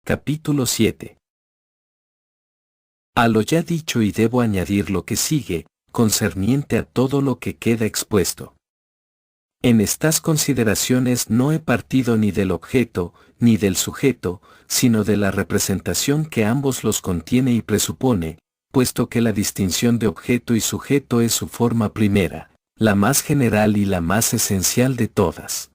Capítulo 7. A lo ya dicho y debo añadir lo que sigue, concerniente a todo lo que queda expuesto. En estas consideraciones no he partido ni del objeto, ni del sujeto, sino de la representación que ambos los contiene y presupone, puesto que la distinción de objeto y sujeto es su forma primera, la más general y la más esencial de todas.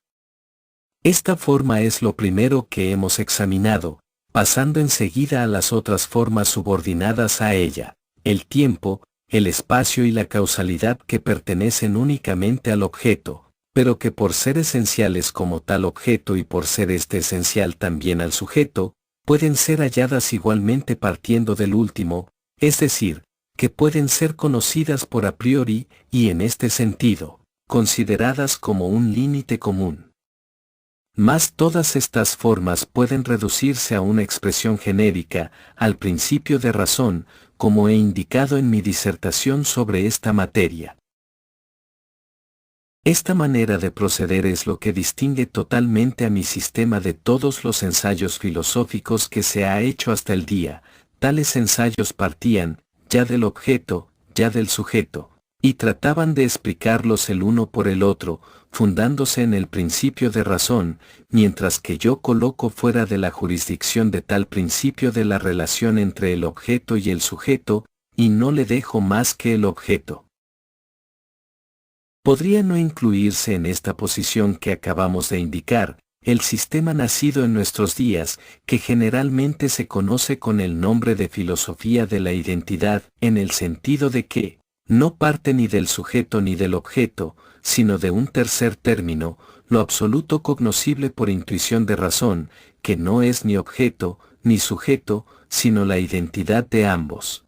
Esta forma es lo primero que hemos examinado, pasando enseguida a las otras formas subordinadas a ella, el tiempo, el espacio y la causalidad que pertenecen únicamente al objeto, pero que por ser esenciales como tal objeto y por ser este esencial también al sujeto, pueden ser halladas igualmente partiendo del último, es decir, que pueden ser conocidas por a priori y en este sentido, consideradas como un límite común. Mas todas estas formas pueden reducirse a una expresión genérica, al principio de razón, como he indicado en mi disertación sobre esta materia. Esta manera de proceder es lo que distingue totalmente a mi sistema de todos los ensayos filosóficos que se ha hecho hasta el día. Tales ensayos partían, ya del objeto, ya del sujeto, y trataban de explicarlos el uno por el otro, fundándose en el principio de razón, mientras que yo coloco fuera de la jurisdicción de tal principio de la relación entre el objeto y el sujeto, y no le dejo más que el objeto. Podría no incluirse en esta posición que acabamos de indicar, el sistema nacido en nuestros días, que generalmente se conoce con el nombre de filosofía de la identidad, en el sentido de que, no parte ni del sujeto ni del objeto, sino de un tercer término, lo absoluto cognoscible por intuición de razón, que no es ni objeto, ni sujeto, sino la identidad de ambos.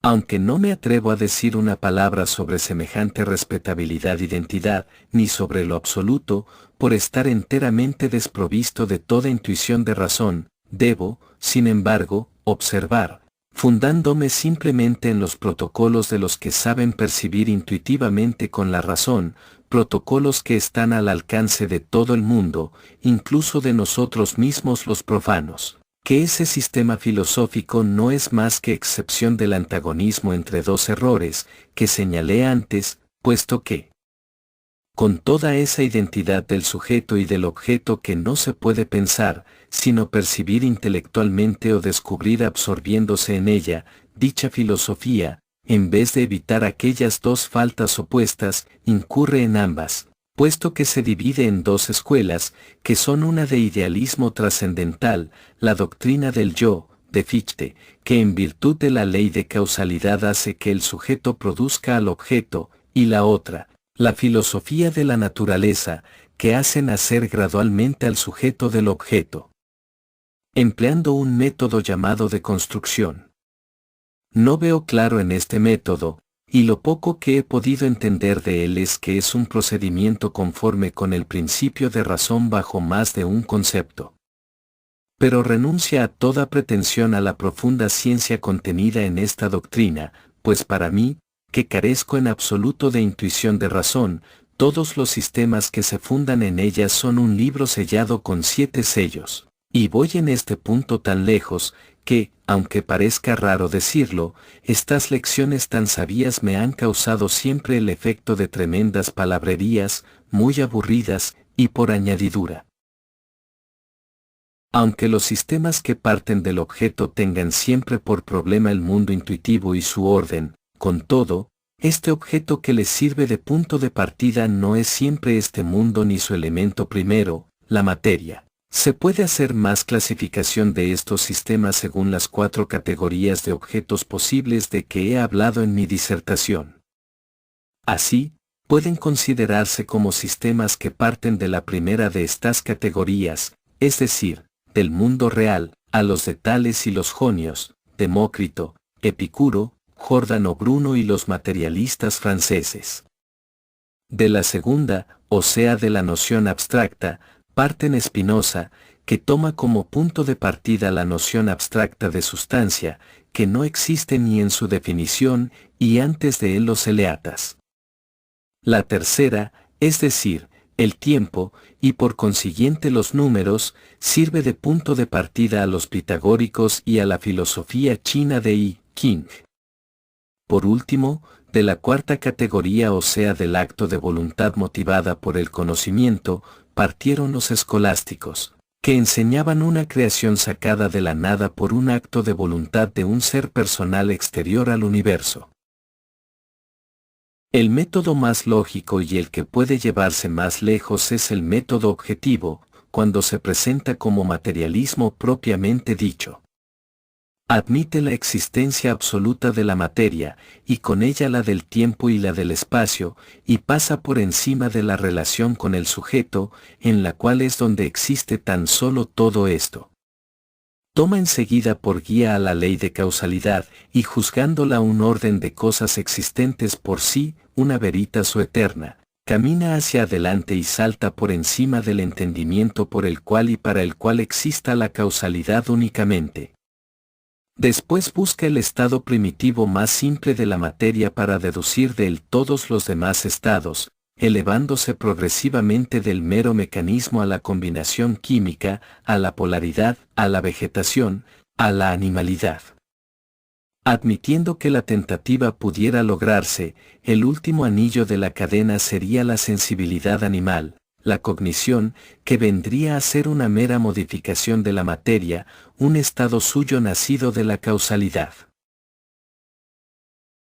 Aunque no me atrevo a decir una palabra sobre semejante respetabilidad-identidad, ni sobre lo absoluto, por estar enteramente desprovisto de toda intuición de razón, debo, sin embargo, observar, fundándome simplemente en los protocolos de los que saben percibir intuitivamente con la razón, protocolos que están al alcance de todo el mundo, incluso de nosotros mismos los profanos, que ese sistema filosófico no es más que excepción del antagonismo entre dos errores, que señalé antes, puesto que, con toda esa identidad del sujeto y del objeto que no se puede pensar, sino percibir intelectualmente o descubrir absorbiéndose en ella, dicha filosofía, en vez de evitar aquellas dos faltas opuestas, incurre en ambas, puesto que se divide en dos escuelas, que son una de idealismo trascendental, la doctrina del yo, de Fichte, que en virtud de la ley de causalidad hace que el sujeto produzca al objeto, y la otra, la filosofía de la naturaleza, que hace nacer gradualmente al sujeto del objeto, empleando un método llamado de construcción. No veo claro en este método, y lo poco que he podido entender de él es que es un procedimiento conforme con el principio de razón bajo más de un concepto. Pero renuncia a toda pretensión a la profunda ciencia contenida en esta doctrina, pues para mí, que carezco en absoluto de intuición de razón, todos los sistemas que se fundan en ella son un libro sellado con 7 sellos, y voy en este punto tan lejos, que, aunque parezca raro decirlo, estas lecciones tan sabias me han causado siempre el efecto de tremendas palabrerías, muy aburridas, y por añadidura. Aunque los sistemas que parten del objeto tengan siempre por problema el mundo intuitivo y su orden, con todo, este objeto que les sirve de punto de partida no es siempre este mundo ni su elemento primero, la materia. Se puede hacer más clasificación de estos sistemas según las 4 categorías de objetos posibles de que he hablado en mi disertación. Así, pueden considerarse como sistemas que parten de la primera de estas categorías, es decir, del mundo real, a los de Tales y los jonios, Demócrito, Epicuro, Giordano Bruno y los materialistas franceses. De la segunda, o sea de la noción abstracta, parten Spinoza, que toma como punto de partida la noción abstracta de sustancia, que no existe ni en su definición, y antes de él los eleatas. La tercera, es decir, el tiempo, y por consiguiente los números, sirve de punto de partida a los pitagóricos y a la filosofía china de I Ching. Por último, de la cuarta categoría, o sea del acto de voluntad motivada por el conocimiento, partieron los escolásticos, que enseñaban una creación sacada de la nada por un acto de voluntad de un ser personal exterior al universo. El método más lógico y el que puede llevarse más lejos es el método objetivo, cuando se presenta como materialismo propiamente dicho. Admite la existencia absoluta de la materia, y con ella la del tiempo y la del espacio, y pasa por encima de la relación con el sujeto, en la cual es donde existe tan solo todo esto. Toma enseguida por guía a la ley de causalidad, y juzgándola un orden de cosas existentes por sí, una veritas o eterna, camina hacia adelante y salta por encima del entendimiento por el cual y para el cual exista la causalidad únicamente. Después busca el estado primitivo más simple de la materia para deducir de él todos los demás estados, elevándose progresivamente del mero mecanismo a la combinación química, a la polaridad, a la vegetación, a la animalidad. Admitiendo que la tentativa pudiera lograrse, el último anillo de la cadena sería la sensibilidad animal, la cognición, que vendría a ser una mera modificación de la materia, un estado suyo nacido de la causalidad.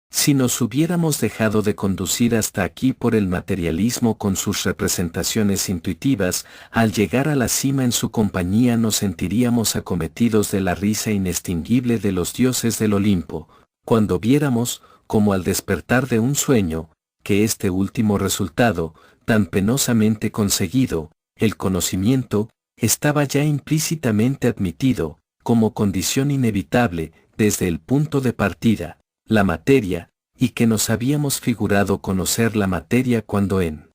Si nos hubiéramos dejado de conducir hasta aquí por el materialismo con sus representaciones intuitivas, al llegar a la cima en su compañía nos sentiríamos acometidos de la risa inextinguible de los dioses del Olimpo, cuando viéramos, como al despertar de un sueño, que este último resultado, tan penosamente conseguido, el conocimiento, estaba ya implícitamente admitido, como condición inevitable, desde el punto de partida, la materia, y que nos habíamos figurado conocer la materia cuando en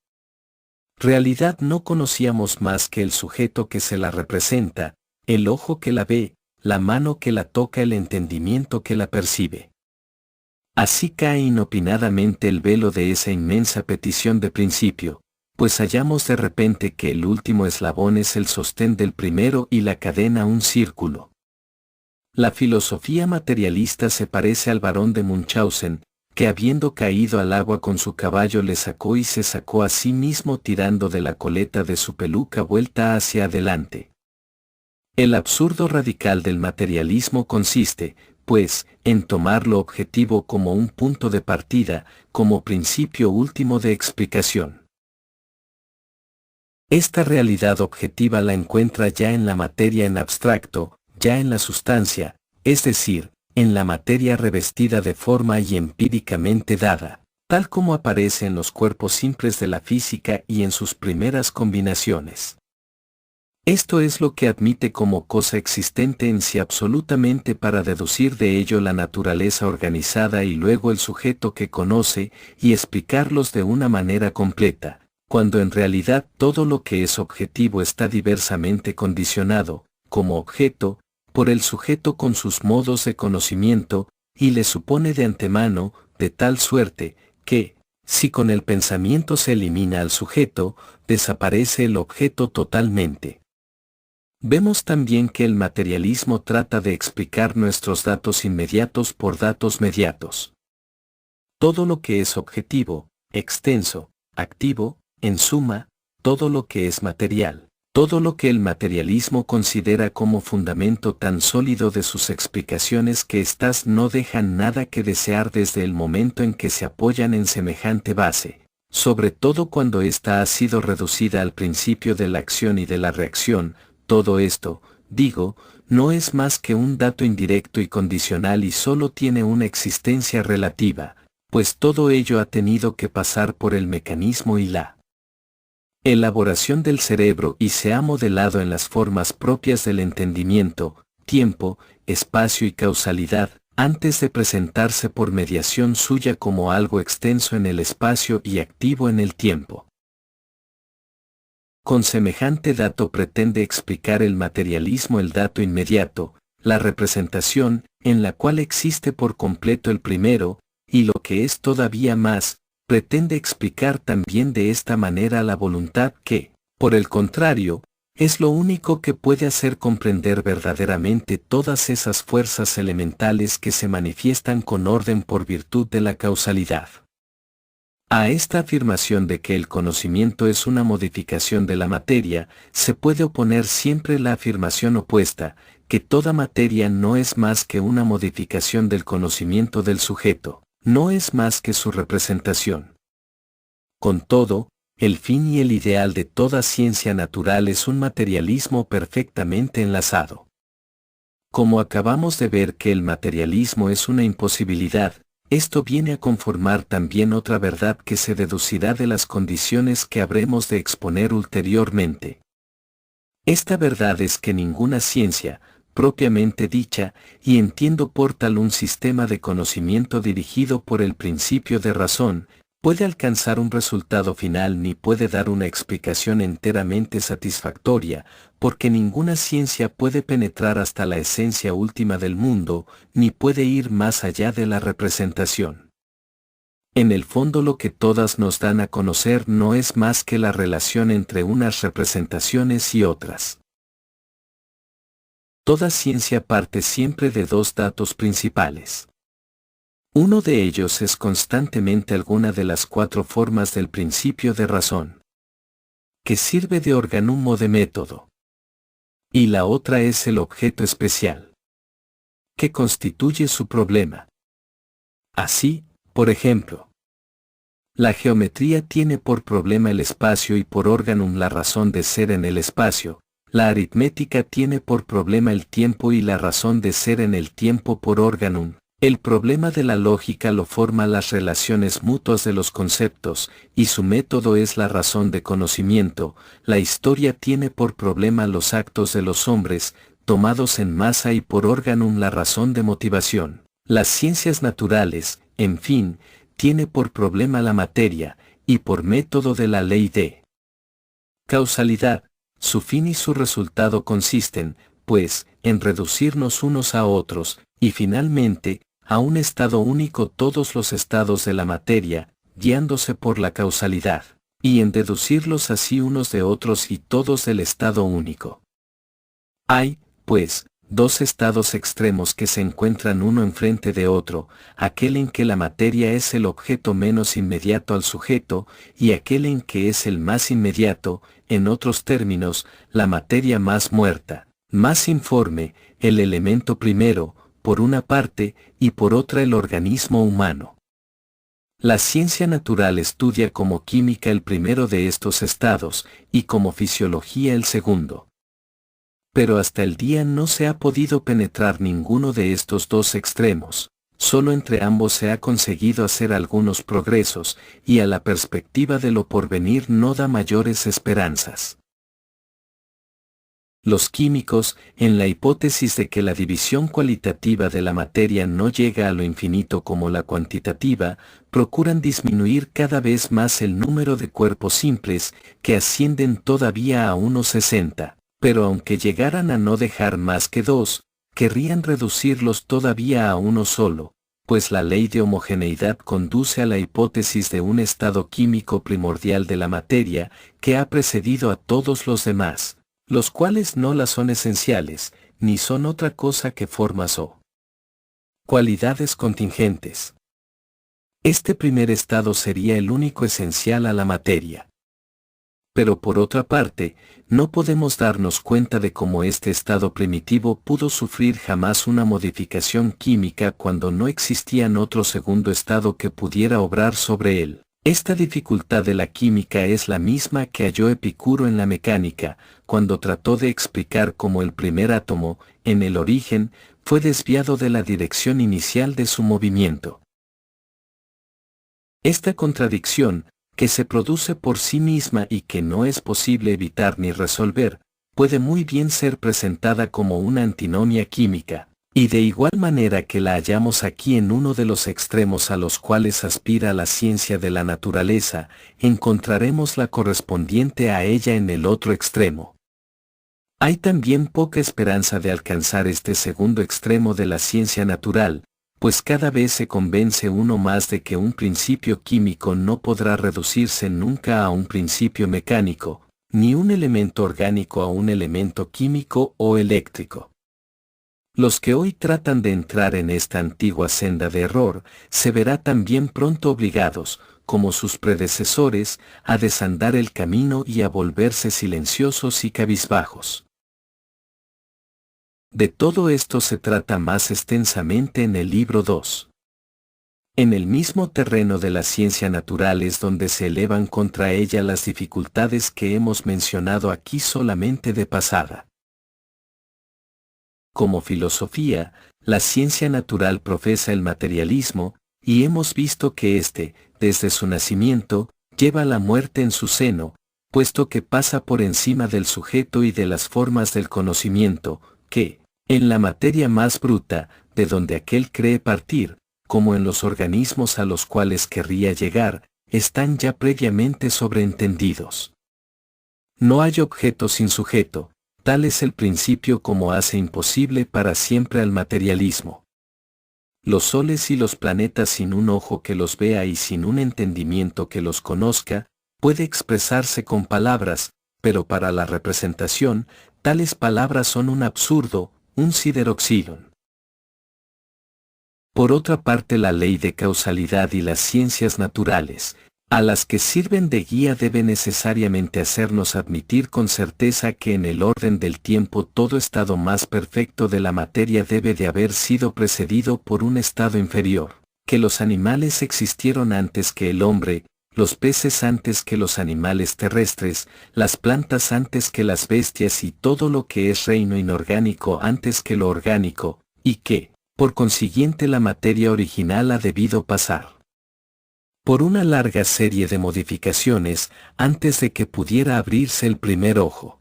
realidad no conocíamos más que el sujeto que se la representa, el ojo que la ve, la mano que la toca, el entendimiento que la percibe. Así cae inopinadamente el velo de esa inmensa petición de principio, pues hallamos de repente que el último eslabón es el sostén del primero y la cadena un círculo. La filosofía materialista se parece al barón de Munchausen, que habiendo caído al agua con su caballo le sacó y se sacó a sí mismo tirando de la coleta de su peluca vuelta hacia adelante. El absurdo radical del materialismo consiste, pues, en tomar lo objetivo como un punto de partida, como principio último de explicación. Esta realidad objetiva la encuentra ya en la materia en abstracto, ya en la sustancia, es decir, en la materia revestida de forma y empíricamente dada, tal como aparece en los cuerpos simples de la física y en sus primeras combinaciones. Esto es lo que admite como cosa existente en sí absolutamente para deducir de ello la naturaleza organizada y luego el sujeto que conoce y explicarlos de una manera completa, cuando en realidad todo lo que es objetivo está diversamente condicionado, como objeto, por el sujeto con sus modos de conocimiento, y le supone de antemano, de tal suerte, que, si con el pensamiento se elimina al sujeto, desaparece el objeto totalmente. Vemos también que el materialismo trata de explicar nuestros datos inmediatos por datos mediatos. Todo lo que es objetivo, extenso, activo, en suma, todo lo que es material. Todo lo que el materialismo considera como fundamento tan sólido de sus explicaciones que éstas no dejan nada que desear desde el momento en que se apoyan en semejante base, sobre todo cuando ésta ha sido reducida al principio de la acción y de la reacción. Todo esto, digo, no es más que un dato indirecto y condicional y solo tiene una existencia relativa, pues todo ello ha tenido que pasar por el mecanismo y la elaboración del cerebro y se ha modelado en las formas propias del entendimiento, tiempo, espacio y causalidad, antes de presentarse por mediación suya como algo extenso en el espacio y activo en el tiempo. Con semejante dato pretende explicar el materialismo el dato inmediato, la representación, en la cual existe por completo el primero, y lo que es todavía más, pretende explicar también de esta manera la voluntad que, por el contrario, es lo único que puede hacer comprender verdaderamente todas esas fuerzas elementales que se manifiestan con orden por virtud de la causalidad. A esta afirmación de que el conocimiento es una modificación de la materia, se puede oponer siempre la afirmación opuesta, que toda materia no es más que una modificación del conocimiento del sujeto, no es más que su representación. Con todo, el fin y el ideal de toda ciencia natural es un materialismo perfectamente enlazado. Como acabamos de ver que el materialismo es una imposibilidad, esto viene a conformar también otra verdad que se deducirá de las condiciones que habremos de exponer ulteriormente. Esta verdad es que ninguna ciencia, propiamente dicha, y entiendo por tal un sistema de conocimiento dirigido por el principio de razón, puede alcanzar un resultado final ni puede dar una explicación enteramente satisfactoria, porque ninguna ciencia puede penetrar hasta la esencia última del mundo, ni puede ir más allá de la representación. En el fondo lo que todas nos dan a conocer no es más que la relación entre unas representaciones y otras. Toda ciencia parte siempre de dos datos principales. Uno de ellos es constantemente alguna de las cuatro formas del principio de razón, que sirve de organum o de método. Y la otra es el objeto especial, que constituye su problema. Así, por ejemplo, la geometría tiene por problema el espacio y por organum la razón de ser en el espacio, la aritmética tiene por problema el tiempo y la razón de ser en el tiempo por organum. El problema de la lógica lo forma las relaciones mutuas de los conceptos, y su método es la razón de conocimiento. La historia tiene por problema los actos de los hombres, tomados en masa y por organum la razón de motivación. Las ciencias naturales, en fin, tiene por problema la materia, y por método de la ley de causalidad. Su fin y su resultado consisten, pues, en reducirnos unos a otros, y finalmente, a un estado único todos los estados de la materia, guiándose por la causalidad, y en deducirlos así unos de otros y todos del estado único. Hay, pues, dos estados extremos que se encuentran uno enfrente de otro, aquel en que la materia es el objeto menos inmediato al sujeto, y aquel en que es el más inmediato, en otros términos, la materia más muerta, más informe, el elemento primero, por una parte, y por otra el organismo humano. La ciencia natural estudia como química el primero de estos estados, y como fisiología el segundo. Pero hasta el día no se ha podido penetrar ninguno de estos dos extremos, solo entre ambos se ha conseguido hacer algunos progresos, y a la perspectiva de lo porvenir no da mayores esperanzas. Los químicos, en la hipótesis de que la división cualitativa de la materia no llega a lo infinito como la cuantitativa, procuran disminuir cada vez más el número de cuerpos simples, que ascienden todavía a unos 60, pero aunque llegaran a no dejar más que dos, querrían reducirlos todavía a uno solo, pues la ley de homogeneidad conduce a la hipótesis de un estado químico primordial de la materia, que ha precedido a todos los demás, los cuales no la son esenciales, ni son otra cosa que formas o cualidades contingentes. Este primer estado sería el único esencial a la materia. Pero por otra parte, no podemos darnos cuenta de cómo este estado primitivo pudo sufrir jamás una modificación química cuando no existía otro segundo estado que pudiera obrar sobre él. Esta dificultad de la química es la misma que halló Epicuro en la mecánica, cuando trató de explicar cómo el primer átomo, en el origen, fue desviado de la dirección inicial de su movimiento. Esta contradicción, que se produce por sí misma y que no es posible evitar ni resolver, puede muy bien ser presentada como una antinomia química, y de igual manera que la hallamos aquí en uno de los extremos a los cuales aspira la ciencia de la naturaleza, encontraremos la correspondiente a ella en el otro extremo. Hay también poca esperanza de alcanzar este segundo extremo de la ciencia natural, pues cada vez se convence uno más de que un principio químico no podrá reducirse nunca a un principio mecánico, ni un elemento orgánico a un elemento químico o eléctrico. Los que hoy tratan de entrar en esta antigua senda de error, se verá también pronto obligados, como sus predecesores, a desandar el camino y a volverse silenciosos y cabizbajos. De todo esto se trata más extensamente en el libro 2. En el mismo terreno de la ciencia natural es donde se elevan contra ella las dificultades que hemos mencionado aquí solamente de pasada. Como filosofía, la ciencia natural profesa el materialismo, y hemos visto que éste, desde su nacimiento, lleva la muerte en su seno, puesto que pasa por encima del sujeto y de las formas del conocimiento, que, en la materia más bruta, de donde aquel cree partir, como en los organismos a los cuales querría llegar, están ya previamente sobreentendidos. No hay objeto sin sujeto, tal es el principio como hace imposible para siempre al materialismo. Los soles y los planetas sin un ojo que los vea y sin un entendimiento que los conozca, puede expresarse con palabras, pero para la representación, tales palabras son un absurdo, un sideroxilon. Por otra parte, la ley de causalidad y las ciencias naturales, a las que sirven de guía, debe necesariamente hacernos admitir con certeza que en el orden del tiempo todo estado más perfecto de la materia debe de haber sido precedido por un estado inferior, que los animales existieron antes que el hombre, los peces antes que los animales terrestres, las plantas antes que las bestias y todo lo que es reino inorgánico antes que lo orgánico, y que, por consiguiente, la materia original ha debido pasar por una larga serie de modificaciones antes de que pudiera abrirse el primer ojo.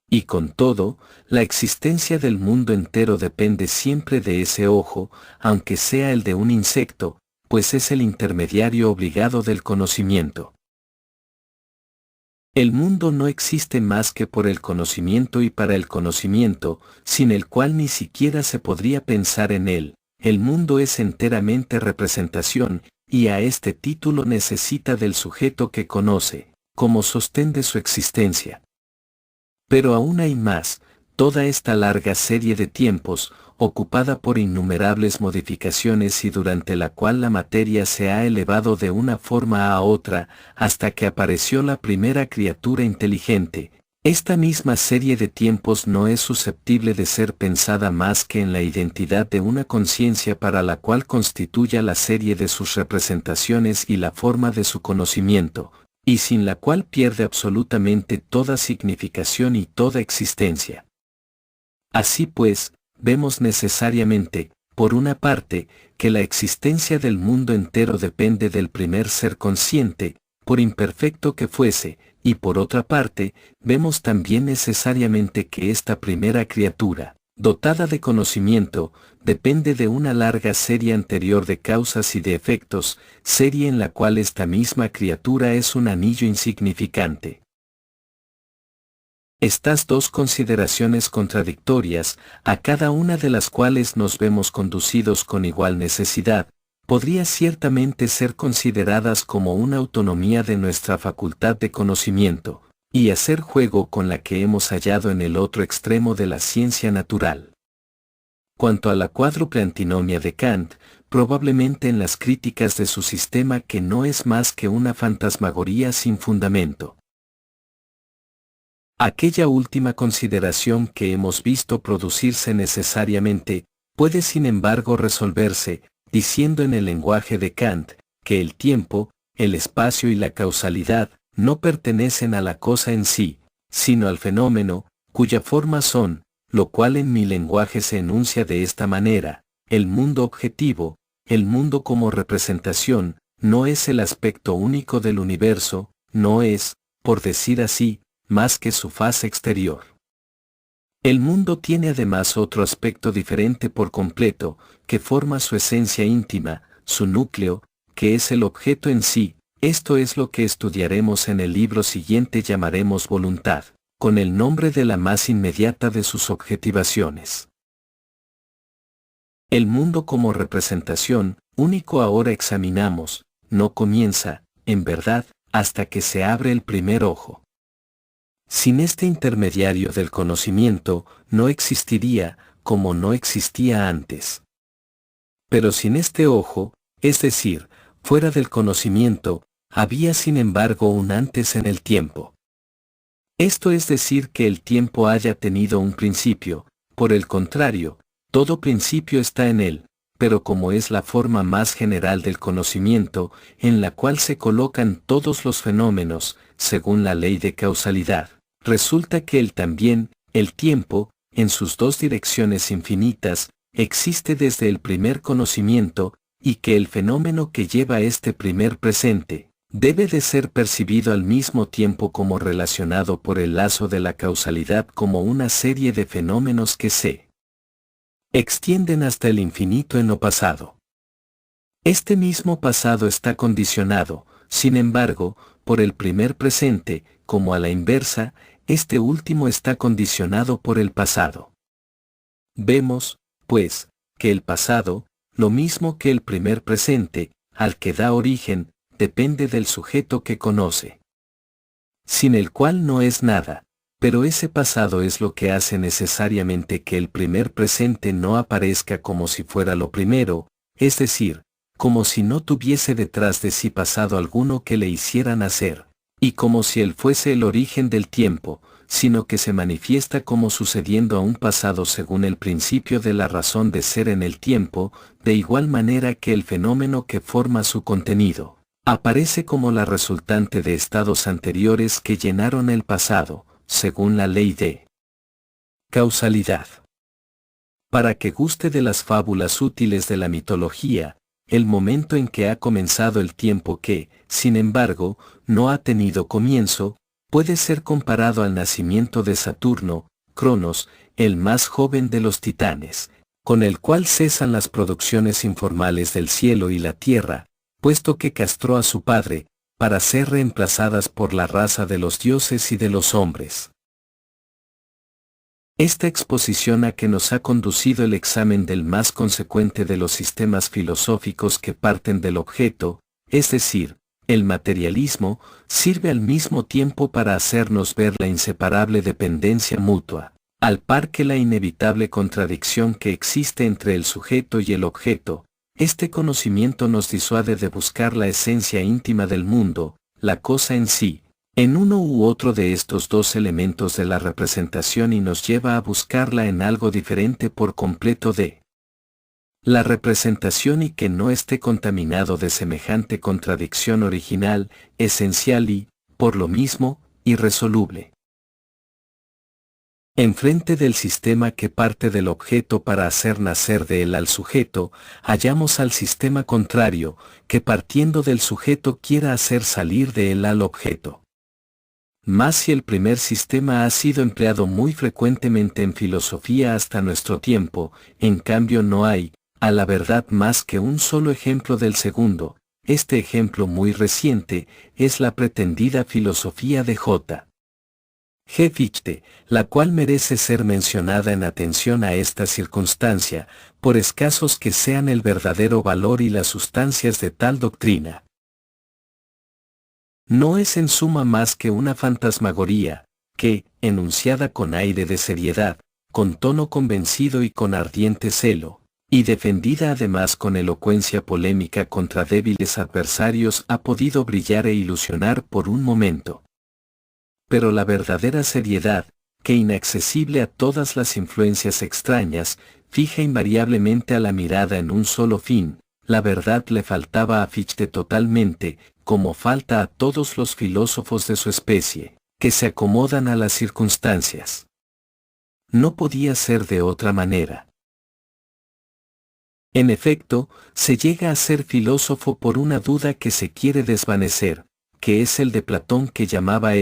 Y con todo, la existencia del mundo entero depende siempre de ese ojo, aunque sea el de un insecto, pues es el intermediario obligado del conocimiento. El mundo no existe más que por el conocimiento y para el conocimiento, sin el cual ni siquiera se podría pensar en él. El mundo es enteramente representación, y a este título necesita del sujeto que conoce, como sostén de su existencia. Pero aún hay más, toda esta larga serie de tiempos, ocupada por innumerables modificaciones y durante la cual la materia se ha elevado de una forma a otra, hasta que apareció la primera criatura inteligente. Esta misma serie de tiempos no es susceptible de ser pensada más que en la identidad de una conciencia para la cual constituya la serie de sus representaciones y la forma de su conocimiento, y sin la cual pierde absolutamente toda significación y toda existencia. Así pues, vemos necesariamente, por una parte, que la existencia del mundo entero depende del primer ser consciente, por imperfecto que fuese, y por otra parte, vemos también necesariamente que esta primera criatura, dotada de conocimiento, depende de una larga serie anterior de causas y de efectos, serie en la cual esta misma criatura es un anillo insignificante. Estas dos consideraciones contradictorias, a cada una de las cuales nos vemos conducidos con igual necesidad, podría ciertamente ser consideradas como una autonomía de nuestra facultad de conocimiento, y hacer juego con la que hemos hallado en el otro extremo de la ciencia natural. Cuanto a la cuádruple antinomia de Kant, probablemente en las críticas de su sistema que no es más que una fantasmagoría sin fundamento. Aquella última consideración que hemos visto producirse necesariamente, puede sin embargo resolverse, diciendo en el lenguaje de Kant, que el tiempo, el espacio y la causalidad, no pertenecen a la cosa en sí, sino al fenómeno, cuya forma son, lo cual en mi lenguaje se enuncia de esta manera: el mundo objetivo, el mundo como representación, no es el aspecto único del universo, no es, por decir así, más que su faz exterior. El mundo tiene además otro aspecto diferente por completo, que forma su esencia íntima, su núcleo, que es el objeto en sí. Esto es lo que estudiaremos en el libro siguiente, llamaremos voluntad, con el nombre de la más inmediata de sus objetivaciones. El mundo como representación, único ahora examinamos, no comienza, en verdad, hasta que se abre el primer ojo. Sin este intermediario del conocimiento, no existiría, como no existía antes. Pero sin este ojo, es decir, fuera del conocimiento, había sin embargo un antes en el tiempo. Esto es decir que el tiempo haya tenido un principio, por el contrario, todo principio está en él, pero como es la forma más general del conocimiento, en la cual se colocan todos los fenómenos, según la ley de causalidad, resulta que él también, el tiempo, en sus dos direcciones infinitas, existe desde el primer conocimiento, y que el fenómeno que lleva este primer presente, debe de ser percibido al mismo tiempo como relacionado por el lazo de la causalidad como una serie de fenómenos que se extienden hasta el infinito en lo pasado. Este mismo pasado está condicionado, sin embargo, por el primer presente, como a la inversa, este último está condicionado por el pasado. Vemos, pues, que el pasado, lo mismo que el primer presente, al que da origen, depende del sujeto que conoce, sin el cual no es nada, pero ese pasado es lo que hace necesariamente que el primer presente no aparezca como si fuera lo primero, es decir, como si no tuviese detrás de sí pasado alguno que le hiciera nacer, y como si él fuese el origen del tiempo, sino que se manifiesta como sucediendo a un pasado según el principio de la razón de ser en el tiempo, de igual manera que el fenómeno que forma su contenido aparece como la resultante de estados anteriores que llenaron el pasado, según la ley de causalidad. Para que guste de las fábulas útiles de la mitología, el momento en que ha comenzado el tiempo que, sin embargo, no ha tenido comienzo, puede ser comparado al nacimiento de Saturno, Cronos, el más joven de los titanes, con el cual cesan las producciones informales del cielo y la tierra, puesto que castró a su padre, para ser reemplazadas por la raza de los dioses y de los hombres. Esta exposición a que nos ha conducido el examen del más consecuente de los sistemas filosóficos que parten del objeto, es decir, el materialismo, sirve al mismo tiempo para hacernos ver la inseparable dependencia mutua, al par que la inevitable contradicción que existe entre el sujeto y el objeto. Este conocimiento nos disuade de buscar la esencia íntima del mundo, la cosa en sí, en uno u otro de estos dos elementos de la representación y nos lleva a buscarla en algo diferente por completo de la representación y que no esté contaminado de semejante contradicción original, esencial y, por lo mismo, irresoluble. Enfrente del sistema que parte del objeto para hacer nacer de él al sujeto, hallamos al sistema contrario, que partiendo del sujeto quiera hacer salir de él al objeto. Mas si el primer sistema ha sido empleado muy frecuentemente en filosofía hasta nuestro tiempo, en cambio no hay, a la verdad, más que un solo ejemplo del segundo. Este ejemplo muy reciente es la pretendida filosofía de J. G. Fichte, la cual merece ser mencionada en atención a esta circunstancia, por escasos que sean el verdadero valor y las sustancias de tal doctrina. No es en suma más que una fantasmagoría, que, enunciada con aire de seriedad, con tono convencido y con ardiente celo, y defendida además con elocuencia polémica contra débiles adversarios, ha podido brillar e ilusionar por un momento. Pero la verdadera seriedad, que inaccesible a todas las influencias extrañas, fija invariablemente a la mirada en un solo fin, la verdad le faltaba a Fichte totalmente, como falta a todos los filósofos de su especie, que se acomodan a las circunstancias. No podía ser de otra manera. En efecto, se llega a ser filósofo por una duda que se quiere desvanecer, que es el de Platón que llamaba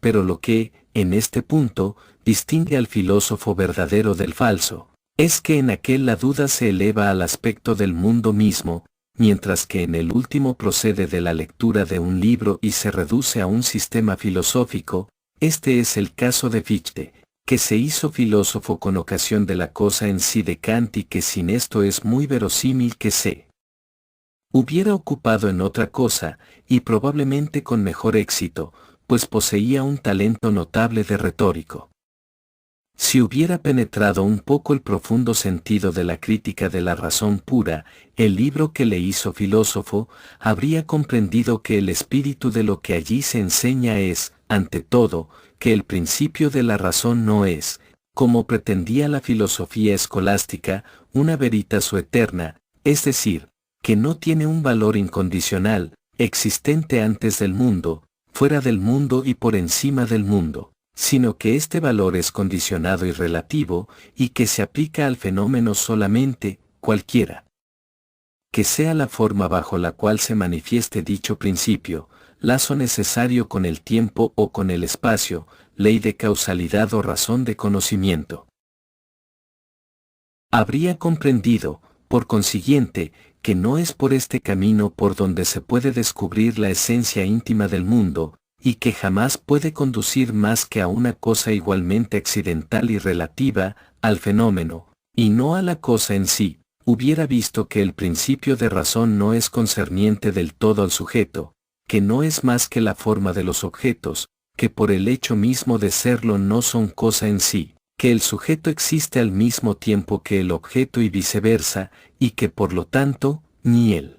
pero lo que, en este punto, distingue al filósofo verdadero del falso, es que en aquel la duda se eleva al aspecto del mundo mismo, mientras que en el último procede de la lectura de un libro y se reduce a un sistema filosófico. Este es el caso de Fichte, que se hizo filósofo con ocasión de la cosa en sí de Kant y que sin esto es muy verosímil que se hubiera ocupado en otra cosa, y probablemente con mejor éxito, pues poseía un talento notable de retórico. Si hubiera penetrado un poco el profundo sentido de la crítica de la razón pura, el libro que le hizo filósofo, habría comprendido que el espíritu de lo que allí se enseña es, ante todo, que el principio de la razón no es, como pretendía la filosofía escolástica, una veritas o eterna, es decir, que no tiene un valor incondicional, existente antes del mundo, fuera del mundo y por encima del mundo, sino que este valor es condicionado y relativo, y que se aplica al fenómeno solamente, cualquiera que sea la forma bajo la cual se manifieste dicho principio, lazo necesario con el tiempo o con el espacio, ley de causalidad o razón de conocimiento. Habría comprendido, por consiguiente, que no es por este camino por donde se puede descubrir la esencia íntima del mundo, y que jamás puede conducir más que a una cosa igualmente accidental y relativa, al fenómeno, y no a la cosa en sí. Hubiera visto que el principio de razón no es concerniente del todo al sujeto, que no es más que la forma de los objetos, que por el hecho mismo de serlo no son cosa en sí, que el sujeto existe al mismo tiempo que el objeto y viceversa, y que por lo tanto, ni el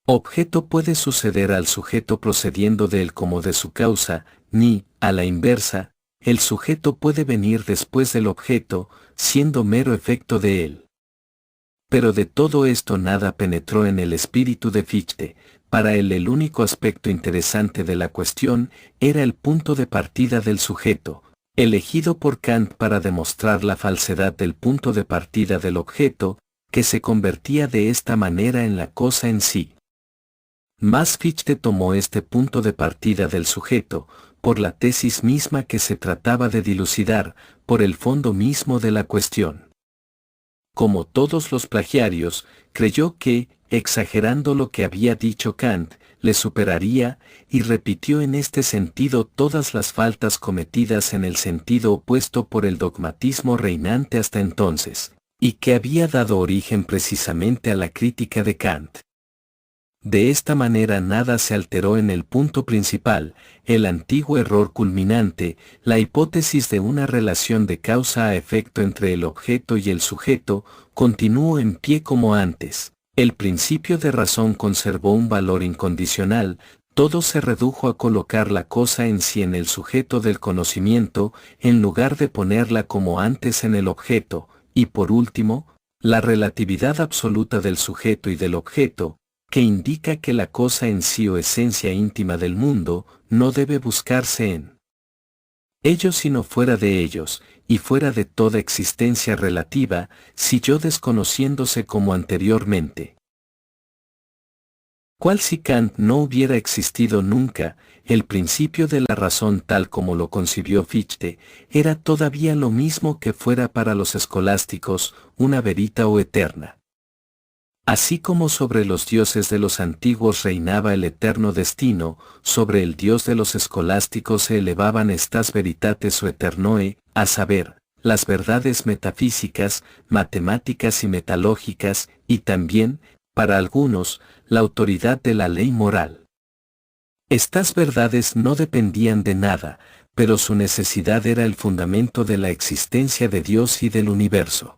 objeto puede suceder al sujeto procediendo de él como de su causa, ni, a la inversa, el sujeto puede venir después del objeto, siendo mero efecto de él. Pero de todo esto nada penetró en el espíritu de Fichte. Para él el único aspecto interesante de la cuestión era el punto de partida del sujeto, elegido por Kant para demostrar la falsedad del punto de partida del objeto, que se convertía de esta manera en la cosa en sí. Mas Fichte tomó este punto de partida del sujeto, por la tesis misma que se trataba de dilucidar, por el fondo mismo de la cuestión. Como todos los plagiarios, creyó que, exagerando lo que había dicho Kant, le superaría, y repitió en este sentido todas las faltas cometidas en el sentido opuesto por el dogmatismo reinante hasta entonces, y que había dado origen precisamente a la crítica de Kant. De esta manera nada se alteró en el punto principal, el antiguo error culminante, la hipótesis de una relación de causa a efecto entre el objeto y el sujeto, continuó en pie como antes. El principio de razón conservó un valor incondicional, todo se redujo a colocar la cosa en sí en el sujeto del conocimiento, en lugar de ponerla como antes en el objeto, y por último, la relatividad absoluta del sujeto y del objeto, que indica que la cosa en sí o esencia íntima del mundo, no debe buscarse en ellos sino fuera de ellos, y fuera de toda existencia relativa, si yo desconociéndose como anteriormente. Cual si Kant no hubiera existido nunca, el principio de la razón tal como lo concibió Fichte, era todavía lo mismo que fuera para los escolásticos, una verita o eterna. Así como sobre los dioses de los antiguos reinaba el eterno destino, sobre el Dios de los escolásticos se elevaban estas veritates o eternoe, a saber, las verdades metafísicas, matemáticas y metalógicas, y también, para algunos, la autoridad de la ley moral. Estas verdades no dependían de nada, pero su necesidad era el fundamento de la existencia de Dios y del universo.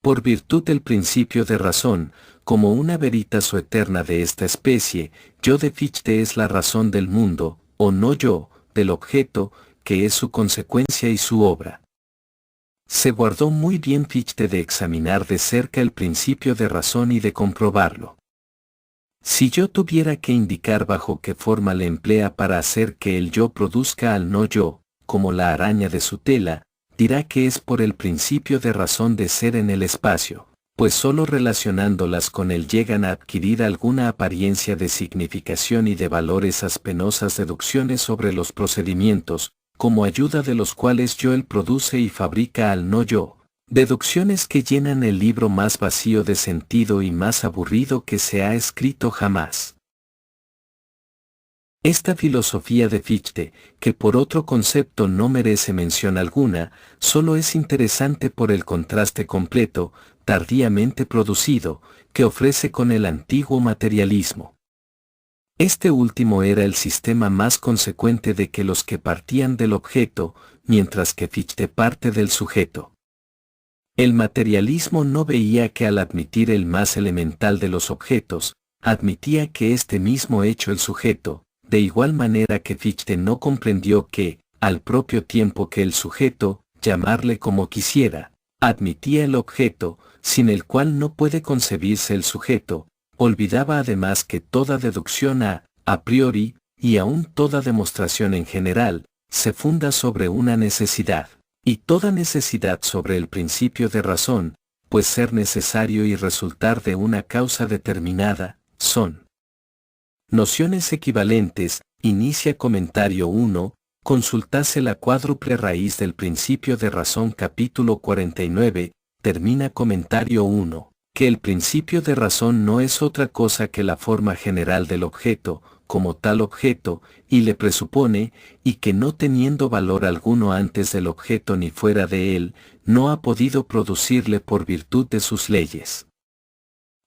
Por virtud del principio de razón, como una veritas o eterna de esta especie, yo de Fichte es la razón del mundo, o no yo, del objeto, que es su consecuencia y su obra. Se guardó muy bien Fichte de examinar de cerca el principio de razón y de comprobarlo. Si yo tuviera que indicar bajo qué forma le emplea para hacer que el yo produzca al no yo, como la araña de su tela, dirá que es por el principio de razón de ser en el espacio, pues sólo relacionándolas con él llegan a adquirir alguna apariencia de significación y de valor esas penosas deducciones sobre los procedimientos, como ayuda de los cuales yo él produce y fabrica al no yo, deducciones que llenan el libro más vacío de sentido y más aburrido que se ha escrito jamás. Esta filosofía de Fichte, que por otro concepto no merece mención alguna, solo es interesante por el contraste completo, tardíamente producido, que ofrece con el antiguo materialismo. Este último era el sistema más consecuente de que los que partían del objeto, mientras que Fichte parte del sujeto. El materialismo no veía que al admitir el más elemental de los objetos, admitía que este mismo hecho el sujeto, de igual manera que Fichte no comprendió que, al propio tiempo que el sujeto, llamarle como quisiera, admitía el objeto, sin el cual no puede concebirse el sujeto, olvidaba además que toda deducción a priori, y aun toda demostración en general, se funda sobre una necesidad, y toda necesidad sobre el principio de razón, pues ser necesario y resultar de una causa determinada, son nociones equivalentes. Inicia comentario 1, consultase la cuádruple raíz del principio de razón capítulo 49, termina comentario 1, que el principio de razón no es otra cosa que la forma general del objeto, como tal objeto, y le presupone, y que no teniendo valor alguno antes del objeto ni fuera de él, no ha podido producirle por virtud de sus leyes.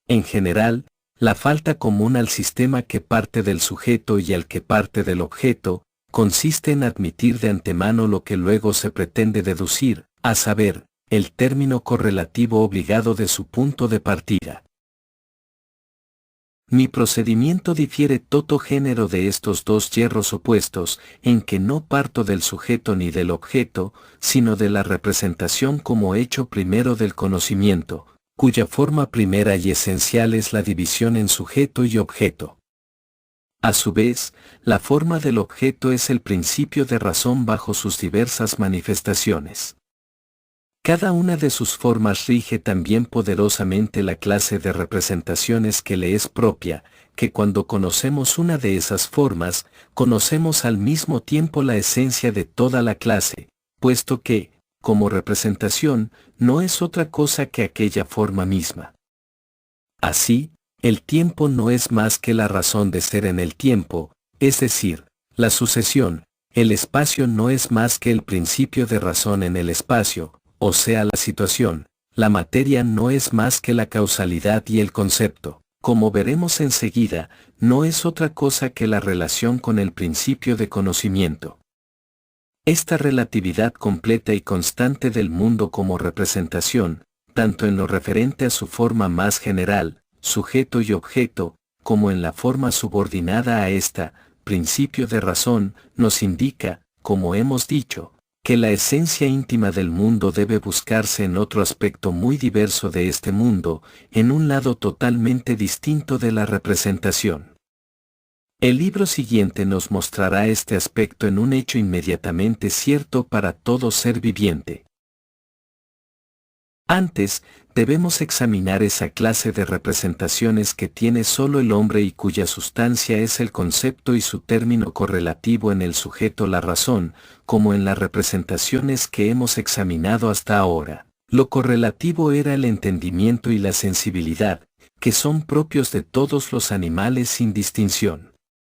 En general, la falta común al sistema que parte del sujeto y al que parte del objeto, consiste en admitir de antemano lo que luego se pretende deducir, a saber, el término correlativo obligado de su punto de partida. Mi procedimiento difiere todo género de estos dos hierros opuestos, en que no parto del sujeto ni del objeto, sino de la representación como hecho primero del conocimiento, cuya forma primera y esencial es la división en sujeto y objeto. A su vez, la forma del objeto es el principio de razón bajo sus diversas manifestaciones. Cada una de sus formas rige también poderosamente la clase de representaciones que le es propia, que cuando conocemos una de esas formas, conocemos al mismo tiempo la esencia de toda la clase, puesto que, como representación, no es otra cosa que aquella forma misma. Así, el tiempo no es más que la razón de ser en el tiempo, es decir, la sucesión, el espacio no es más que el principio de razón en el espacio, o sea la situación, la materia no es más que la causalidad y el concepto, como veremos enseguida, no es otra cosa que la relación con el principio de conocimiento. Esta relatividad completa y constante del mundo como representación, tanto en lo referente a su forma más general, sujeto y objeto, como en la forma subordinada a esta, principio de razón, nos indica, como hemos dicho, que la esencia íntima del mundo debe buscarse en otro aspecto muy diverso de este mundo, en un lado totalmente distinto de la representación. El libro siguiente nos mostrará este aspecto en un hecho inmediatamente cierto para todo ser viviente. Antes, debemos examinar esa clase de representaciones que tiene solo el hombre y cuya sustancia es el concepto y su término correlativo en el sujeto la razón, como en las representaciones que hemos examinado hasta ahora. Lo correlativo era el entendimiento y la sensibilidad, que son propios de todos los animales sin distinción.